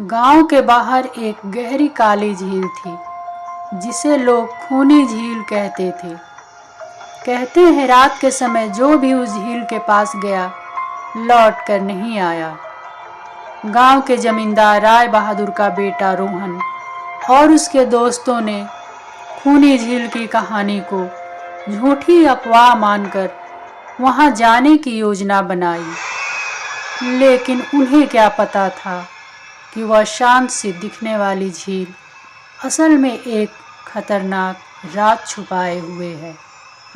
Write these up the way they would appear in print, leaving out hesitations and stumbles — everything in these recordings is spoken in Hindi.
गांव के बाहर एक गहरी काली झील थी जिसे लोग खूनी झील कहते थे। कहते हैं रात के समय जो भी उस झील के पास गया लौट कर नहीं आया। गांव के जमींदार राय बहादुर का बेटा रोहन और उसके दोस्तों ने खूनी झील की कहानी को झूठी अफवाह मानकर वहां जाने की योजना बनाई। लेकिन उन्हें क्या पता था कि वह शांत सी दिखने वाली झील असल में एक खतरनाक राज छुपाए हुए है।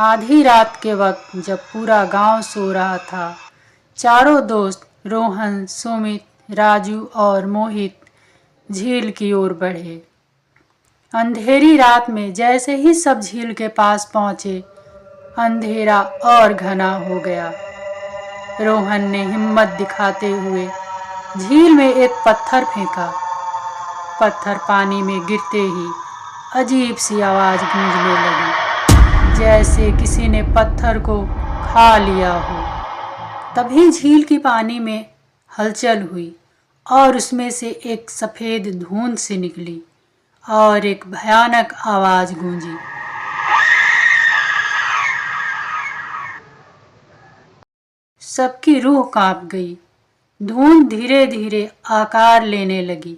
आधी रात के वक्त जब पूरा गांव सो रहा था, चारों दोस्त रोहन, सुमित, राजू और मोहित झील की ओर बढ़े। अंधेरी रात में जैसे ही सब झील के पास पहुंचे, अंधेरा और घना हो गया। रोहन ने हिम्मत दिखाते हुए झील में एक पत्थर फेंका। पत्थर पानी में गिरते ही अजीब सी आवाज गूंजने लगी, जैसे किसी ने पत्थर को खा लिया हो। तभी झील की पानी में हलचल हुई और उसमें से एक सफेद धुंध सी निकली और एक भयानक आवाज गूंजी। सबकी रूह कांप गई। धुंध धीरे धीरे आकार लेने लगी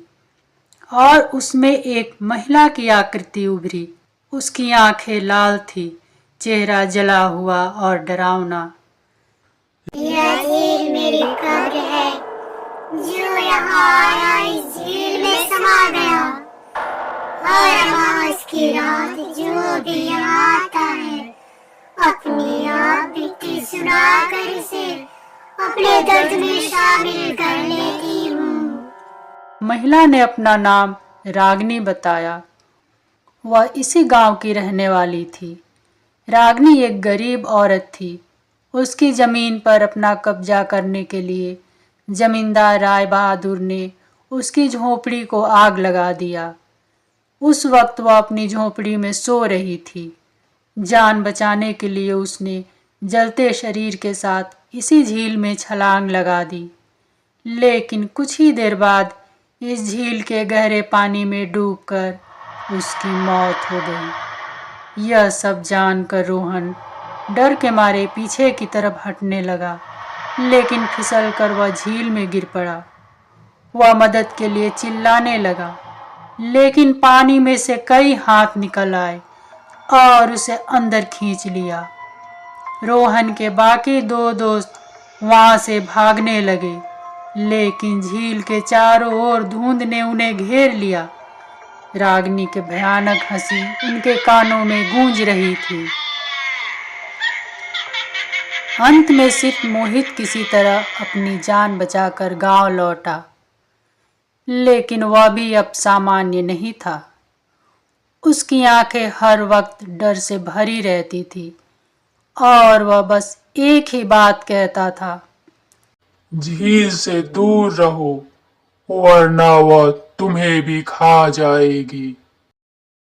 और उसमें एक महिला की आकृति उभरी। उसकी आंखें लाल थी, चेहरा जला हुआ और डरावना। यह झील मेरी कब्र है। जो यहाँ आया इस झील में समा गया और आज की रात जो भी यहाँ आता है अपनी आप बीती सुनाकर इसे अपने दर्द में शामिल कर लेती हूँ। महिला ने अपना नाम रागनी बताया। वह इसी गांव की रहने वाली थी। रागनी एक गरीब औरत थी। उसकी जमीन पर अपना कब्जा करने के लिए जमींदार राय बहादुर ने उसकी झोपड़ी को आग लगा दिया। उस वक्त वह अपनी झोपड़ी में सो रही थी। जान बचाने के लिए उसने जलते शरीर के साथ इसी झील में छलांग लगा दी। लेकिन कुछ ही देर बाद इस झील के गहरे पानी में डूबकर उसकी मौत हो गई। यह सब जानकर रोहन डर के मारे पीछे की तरफ हटने लगा, लेकिन फिसलकर वह झील में गिर पड़ा। वह मदद के लिए चिल्लाने लगा, लेकिन पानी में से कई हाथ निकल आए और उसे अंदर खींच लिया। रोहन के बाकी दो दोस्त वहां से भागने लगे, लेकिन झील के चारों ओर धुंध ने उन्हें घेर लिया। रागनी की भयानक हंसी उनके कानों में गूंज रही थी। अंत में सिर्फ मोहित किसी तरह अपनी जान बचाकर गांव लौटा, लेकिन वह भी अब सामान्य नहीं था। उसकी आंखें हर वक्त डर से भरी रहती थी और वह बस एक ही बात कहता था, झील से दूर रहो वरना वह तुम्हें भी खा जाएगी।